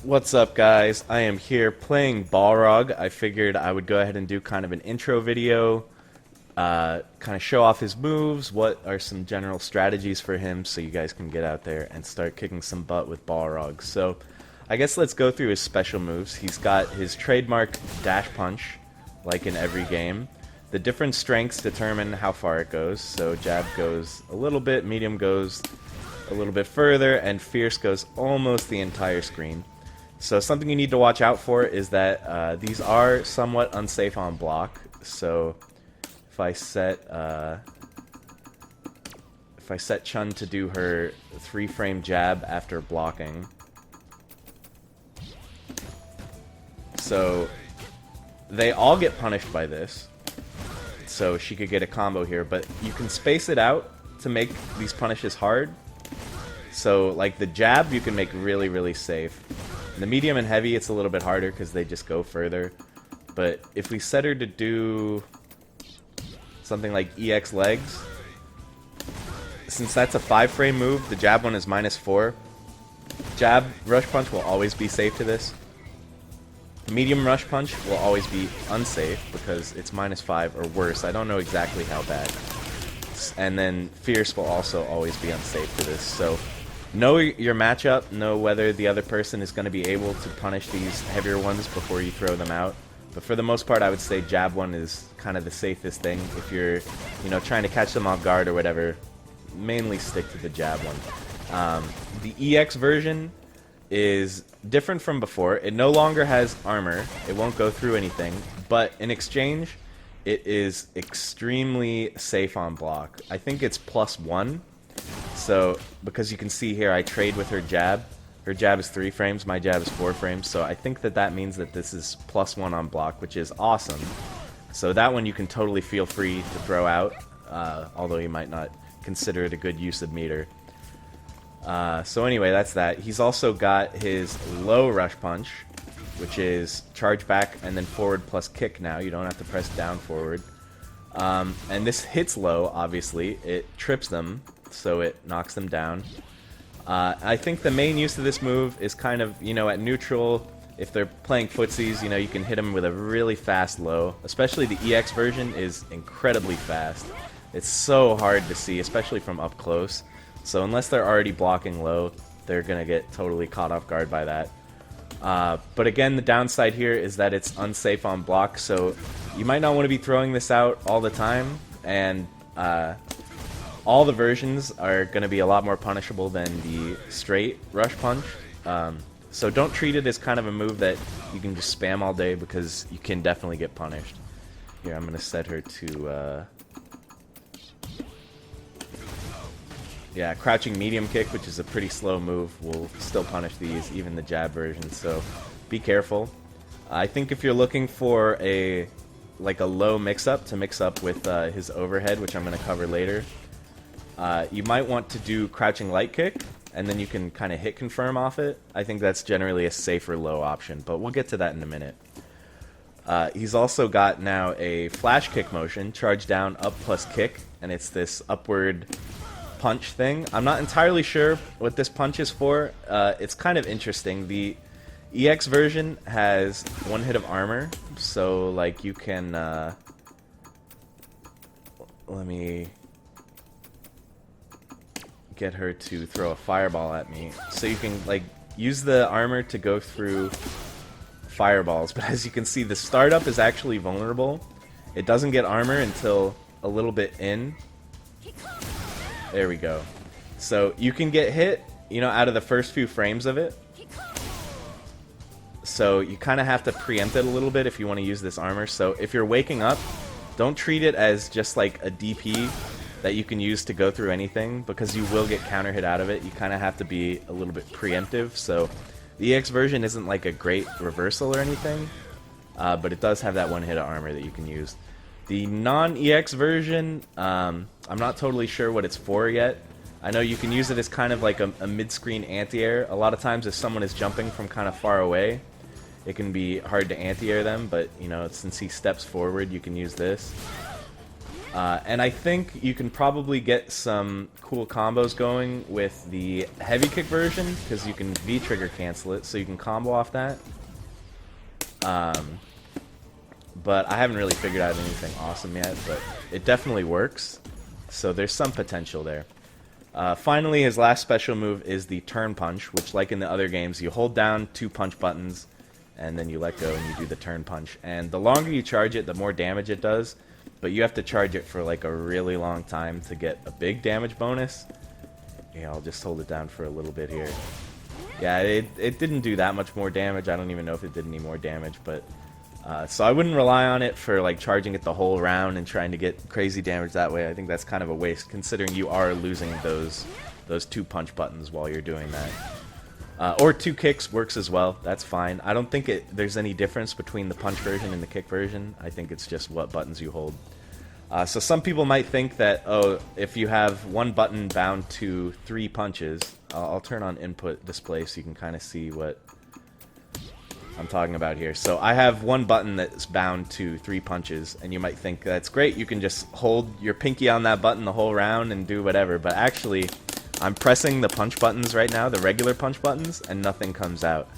What's up, guys? I am here playing Balrog. I figured I would go ahead and do kind of an intro video, kind of show off his moves, what are some general strategies for him, so you guys can get out there and start kicking some butt with Balrog. So, I guess let's go through his special moves. He's got his trademark dash punch, like in every game. The different strengths determine how far it goes, so jab goes a little bit, medium goes a little bit further, and fierce goes almost the entire screen. So something you need to watch out for is that these are somewhat unsafe on block. So if I set Chun to do her 3-frame jab after blocking, so they all get punished by this. So she could get a combo here, but you can space it out to make these punishes hard. So like the jab you can make really, really safe. The medium and heavy, it's a little bit harder because they just go further. But if we set her to do something like EX legs, since that's a 5-frame move, the jab one is -4. Jab rush punch will always be safe to this. Medium rush punch will always be unsafe because it's -5 or worse. I don't know exactly how bad. And then fierce will also always be unsafe to this. So know your matchup, know whether the other person is going to be able to punish these heavier ones before you throw them out. But for the most part, I would say jab one is kind of the safest thing. If you're, trying to catch them off guard or whatever, mainly stick to the jab one. The EX version is different from before. It no longer has armor. It won't go through anything. But in exchange, it is extremely safe on block. I think it's +1. So, because you can see here, I trade with her jab. Her jab is 3 frames, my jab is 4 frames. So I think that means that this is +1 on block, which is awesome. So that one you can totally feel free to throw out, although you might not consider it a good use of meter. So anyway, that's that. He's also got his low rush punch, which is charge back and then forward plus kick now. You don't have to press down forward. And this hits low, obviously. It trips them, so it knocks them down. I think the main use of this move is kind of, at neutral, if they're playing footsies, you can hit them with a really fast low. Especially the EX version is incredibly fast. It's so hard to see, especially from up close. So unless they're already blocking low, they're going to get totally caught off guard by that. But again, the downside here is that it's unsafe on block, so you might not want to be throwing this out all the time, and all the versions are going to be a lot more punishable than the straight rush punch. So don't treat it as kind of a move that you can just spam all day, because you can definitely get punished. Here, I'm going to set her to... yeah, crouching medium kick, which is a pretty slow move, will still punish these, even the jab version, so be careful. I think if you're looking for a low mix-up to mix up with his overhead, which I'm going to cover later, you might want to do crouching light kick, and then you can kind of hit confirm off it. I think that's generally a safer low option, but we'll get to that in a minute. He's also got now a flash kick motion, charge down, up plus kick, and it's this upward punch thing. I'm not entirely sure what this punch is for. It's kind of interesting. The EX version has 1 hit of armor, so like you can let me get her to throw a fireball at me. So you can use the armor to go through fireballs, but as you can see, the startup is actually vulnerable. It doesn't get armor until a little bit in. There we go. So you can get hit, out of the first few frames of it. So you kind of have to preempt it a little bit if you want to use this armor. So if you're waking up, don't treat it as just like a DP that you can use to go through anything, because you will get counter hit out of it. You kind of have to be a little bit preemptive. So the EX version isn't like a great reversal or anything, but it does have that 1 hit of armor that you can use. The non-EX version, I'm not totally sure what it's for yet. I know you can use it as kind of like a mid-screen anti-air. A lot of times if someone is jumping from kind of far away, it can be hard to anti-air them, but, since he steps forward, you can use this. And I think you can probably get some cool combos going with the heavy kick version, because you can V-trigger cancel it, so you can combo off that. But I haven't really figured out anything awesome yet, but it definitely works. So there's some potential there. Finally, his last special move is the turn punch, which, like in the other games, you hold down 2 punch buttons, and then you let go and you do the turn punch. And the longer you charge it, the more damage it does, but you have to charge it for like a really long time to get a big damage bonus. Yeah, I'll just hold it down for a little bit here. Yeah, it didn't do that much more damage. I don't even know if it did any more damage, but so I wouldn't rely on it for like charging it the whole round and trying to get crazy damage that way. I think that's kind of a waste, considering you are losing those 2 punch buttons while you're doing that. Or 2 kicks works as well. That's fine. I don't think there's any difference between the punch version and the kick version. I think it's just what buttons you hold. So some people might think that, oh, if you have 1 button bound to 3 punches, I'll turn on input display so you can kind of see what I'm talking about here. So I have 1 button that's bound to 3 punches, and you might think that's great. You can just hold your pinky on that button the whole round and do whatever, but actually I'm pressing the punch buttons right now, the regular punch buttons, and nothing comes out.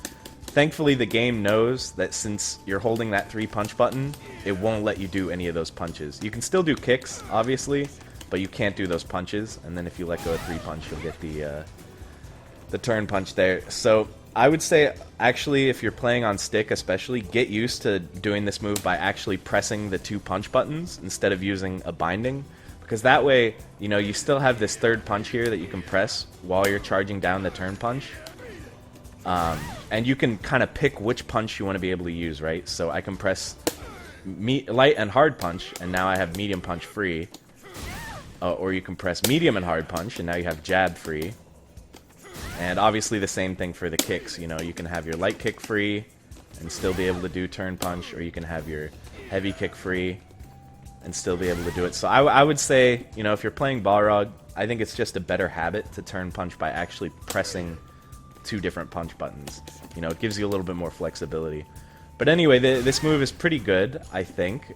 Thankfully, the game knows that since you're holding that 3 punch button, it won't let you do any of those punches. You can still do kicks, obviously, but you can't do those punches, and then if you let go of 3 punch, you'll get the turn punch there. So I would say, actually, if you're playing on stick especially, get used to doing this move by actually pressing the 2 punch buttons instead of using a binding. Because that way, you know, you still have this 3rd punch here that you can press while you're charging down the turn punch. And you can kind of pick which punch you want to be able to use, right? So I can press light and hard punch, and now I have medium punch free. Or you can press medium and hard punch, and now you have jab free. And obviously the same thing for the kicks. You know, you can have your light kick free and still be able to do turn punch, or you can have your heavy kick free and still be able to do it. So I would say, you know, if you're playing Balrog, I think it's just a better habit to turn punch by actually pressing 2 different punch buttons. You know, it gives you a little bit more flexibility. But anyway, this move is pretty good, I think.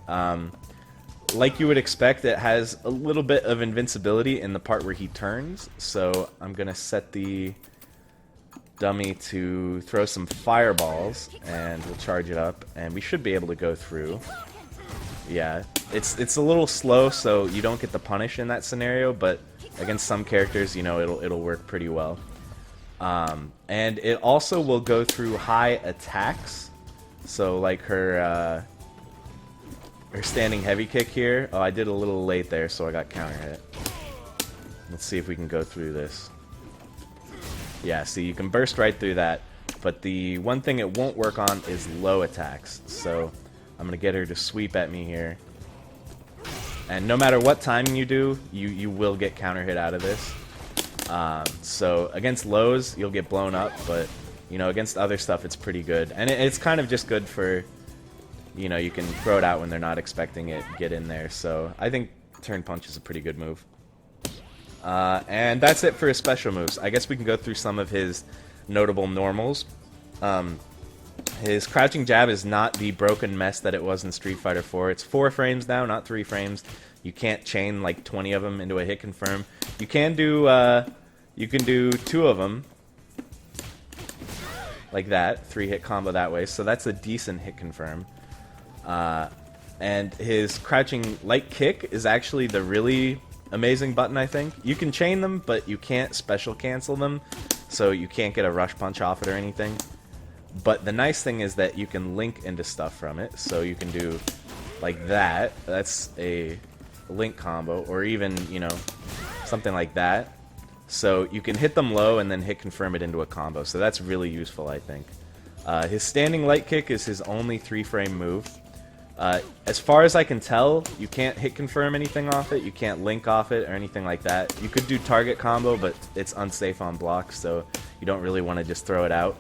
Like you would expect, it has a little bit of invincibility in the part where he turns. So I'm going to set the dummy to throw some fireballs, and we'll charge it up, and we should be able to go through. Yeah, it's a little slow, so you don't get the punish in that scenario, but against some characters, you know, it'll work pretty well. And it also will go through high attacks, so like her standing heavy kick here. Oh, I did a little late there, so I got counter hit. Let's see if we can go through this. Yeah, see, you can burst right through that, but the one thing it won't work on is low attacks, so I'm going to get her to sweep at me here. And no matter what timing you do, you will get counter hit out of this. So against lows, you'll get blown up, but, you know, against other stuff, it's pretty good. And it's kind of just good for, you know, you can throw it out when they're not expecting it, get in there. So I think turn punch is a pretty good move. And that's it for his special moves. I guess we can go through some of his notable normals. His crouching jab is not the broken mess that it was in Street Fighter 4. It's 4 frames now, not 3 frames. You can't chain like 20 of them into a hit confirm. You can do 2 of them like that, 3-hit combo that way. So that's a decent hit confirm. And his crouching light kick is actually the really amazing button, I think. You can chain them, but you can't special cancel them, so you can't get a rush punch off it or anything. But the nice thing is that you can link into stuff from it, so you can do like that. That's a link combo, or even, you know, something like that. So you can hit them low and then hit confirm it into a combo, so that's really useful, I think. His standing light kick is his only 3-frame move. As far as I can tell, you can't hit confirm anything off it, you can't link off it or anything like that. You could do target combo, but it's unsafe on blocks, so you don't really want to just throw it out.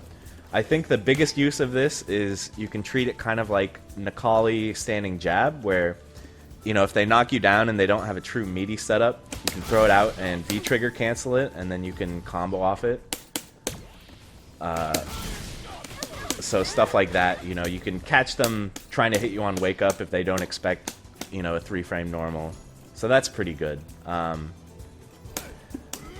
I think the biggest use of this is you can treat it kind of like Nikali standing jab, where, you know, if they knock you down and they don't have a true meaty setup, you can throw it out and V-trigger cancel it, and then you can combo off it. So stuff like that, you know, you can catch them trying to hit you on wake up if they don't expect, you know, a 3-frame normal. So that's pretty good.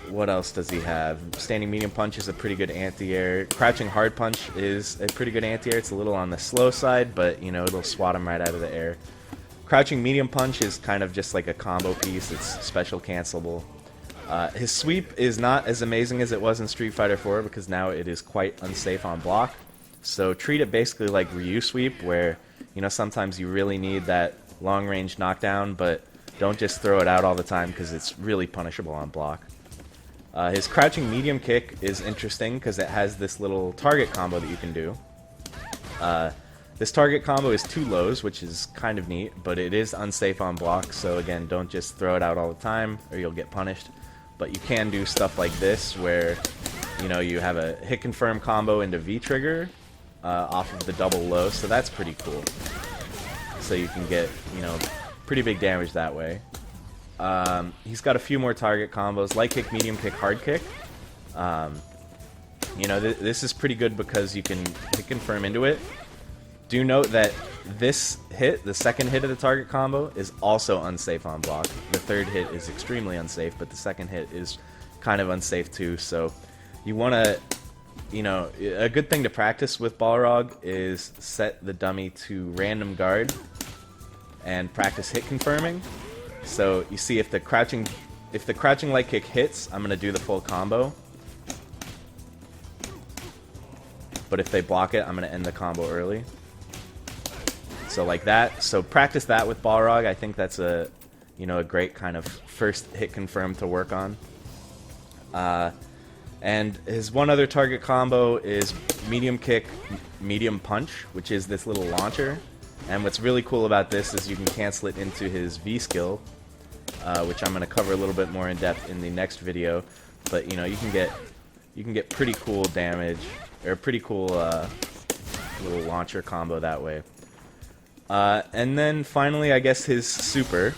What else does he have? Standing medium punch is a pretty good anti-air. Crouching hard punch is a pretty good anti-air. It's a little on the slow side, but you know, it'll swat him right out of the air. Crouching medium punch is kind of just like a combo piece. It's special cancelable. His sweep is not as amazing as it was in Street Fighter 4 because now it is quite unsafe on block. So treat it basically like Ryu sweep, where you know sometimes you really need that long range knockdown, but don't just throw it out all the time because it's really punishable on block. His crouching medium kick is interesting because it has this little target combo that you can do. This target combo is 2 lows, which is kind of neat, but it is unsafe on block, so again, don't just throw it out all the time or you'll get punished. But you can do stuff like this where, you know, you have a hit confirm combo into V-trigger off of the double low, so that's pretty cool. So you can get, you know, pretty big damage that way. He's got a few more target combos, light kick, medium kick, hard kick. You know, this is pretty good because you can hit confirm into it. Do note that this hit, the second hit of the target combo, is also unsafe on block. The third hit is extremely unsafe, but the second hit is kind of unsafe too. So you want to, you know, a good thing to practice with Balrog is set the dummy to random guard and practice hit confirming. So you see if the crouching light kick hits, I'm going to do the full combo. But if they block it, I'm going to end the combo early. So like that. So practice that with Balrog. I think that's a, you know, a great kind of first hit confirm to work on. And his one other target combo is medium kick, medium punch, which is this little launcher. And what's really cool about this is you can cancel it into his V skill, which I'm going to cover a little bit more in depth in the next video. But you know, you can get pretty cool damage, or pretty cool little launcher combo that way. And then finally, I guess his super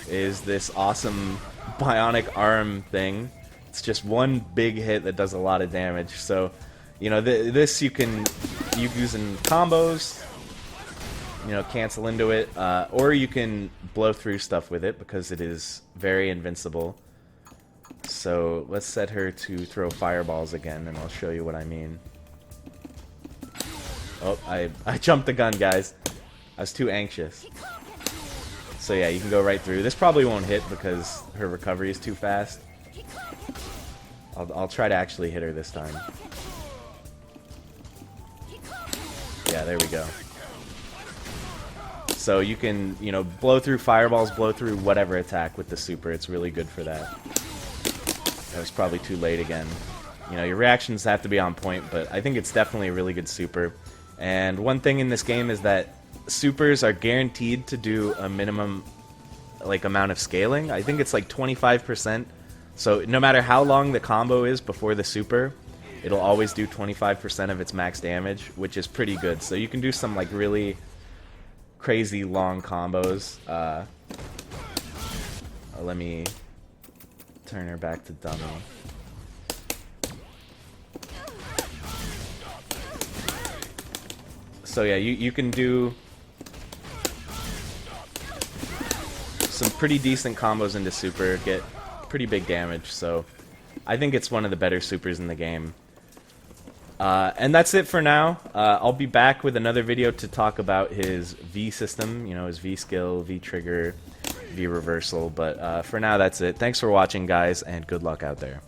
is this awesome bionic arm thing. It's just one big hit that does a lot of damage. So, you know, this you use in combos, you know, cancel into it, or you can blow through stuff with it because it is very invincible. So let's set her to throw fireballs again, and I'll show you what I mean. Oh, I jumped the gun, guys. I was too anxious. So yeah, you can go right through. This probably won't hit because her recovery is too fast. I'll try to actually hit her this time. Yeah, there we go. So you can, you know, blow through fireballs, blow through whatever attack with the super. It's really good for that. That was probably too late again. You know, your reactions have to be on point, but I think it's definitely a really good super. And one thing in this game is that supers are guaranteed to do a minimum like amount of scaling. I think it's like 25%. So no matter how long the combo is before the super, it'll always do 25% of its max damage, which is pretty good. So you can do some like really crazy long combos. Let me turn her back to dummy. So yeah, you can do some pretty decent combos into super, get pretty big damage, so I think it's one of the better supers in the game. And that's it for now. I'll be back with another video to talk about his V system, you know, his V skill, V trigger, V reversal, but for now that's it. Thanks for watching, guys, and good luck out there.